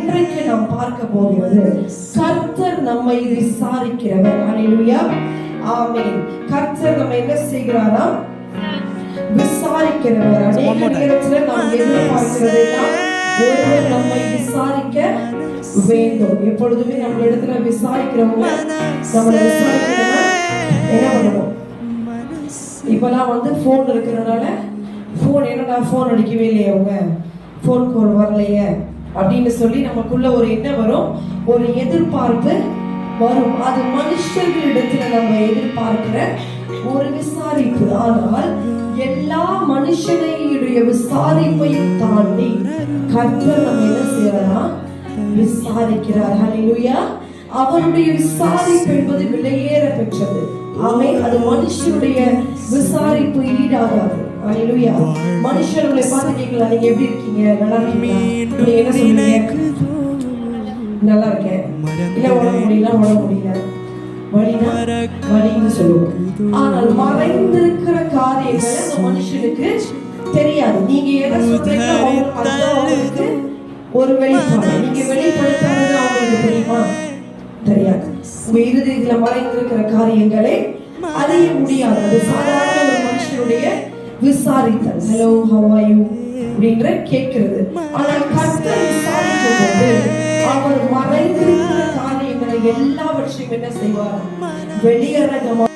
இன்றைக்கு நாம் பார்க்க போகிறது கர்த்தர் நம்மை விசாரிக்கிறவர். ஹல்லேலூயா, ஆமென். கர்த்தர் நம்ம என்ன செய்கிறாரா? விசாரிக்கிறவர். அநேக நேரத்தில் நாம் எதிர்பார்க்கிறதெல்லாம் ஒருவர் நம்மை விசாரிக்க வேண்டும். எப்பொழுதுமே நம்ம இடத்துல விசாரிக்கிறவங்க நம்மளை விசாரிக்கிறவங்க என்ன பண்ணுவோம்? இப்பெல்லாம் போன் இருக்கிறதுனால போன் என்னடா போன் அடிக்கவே இல்லையே, அவங்க போன் கால் வரலையே அப்படின்னு சொல்லி நமக்குள்ள ஒரு என்ன வரும்? ஒரு எதிர்பார்ப்பு வரும். அது மனுஷர்களிடத்துல நம்ம எதிர்பார்க்கிற ஒரு விசாரிப்பு. ஆனால் எல்லா மனுஷனையுடைய விசாரிப்பையும் தாண்டி கர்த்தர் நம்ம என்ன செய்யறா? விசாரிக்கிறார். ஹல்லேலூயா. அவருடைய விசாரிப்பு என்பது விலையேற பெற்றது. ஆமென். அது மனுஷனுடைய விசாரிப்பு ஈடாகாது. ஹல்லேலூயா. மனுஷர்களை பார்த்து கேட்கலாம், நீங்க எப்படி இருக்கீங்க, நல்லா இருக்கீங்களா? நீங்க என்ன சொல்றீங்க? நல்லா இருக்கேன். இல்ல உடம்பு முடியல, உடம்பு முடியல, வலினா வலின்னு சொல்லுவோம். ஆனால் மறைந்திருக்கிற காரியங்கள் அந்த மனுஷனுக்கு தெரியாது. நீங்க எதை சொல்றீங்க அவங்களுக்கு ஒரு வெளிப்பாடு. நீங்க வெளிப்படுத்துறது அவங்களுக்கு தெரியுமா? தெரியாது. உங்க இருதயத்துல மறைந்திருக்கிற காரியங்களை அறிய முடியாது. அது சாதாரண ஒரு மனுஷனுடைய விசாரித்தல். ஹலோ, ஹவ் ஆர் யூ அப்படின்ற கேட்கிறது. ஆனால் கர்த்தர் விசாரிக்கும் போது அவர் மறைந்திருக்கிற காரியங்களை எல்லாவற்றையும் என்ன செய்வார்? வெளியரங்கமாக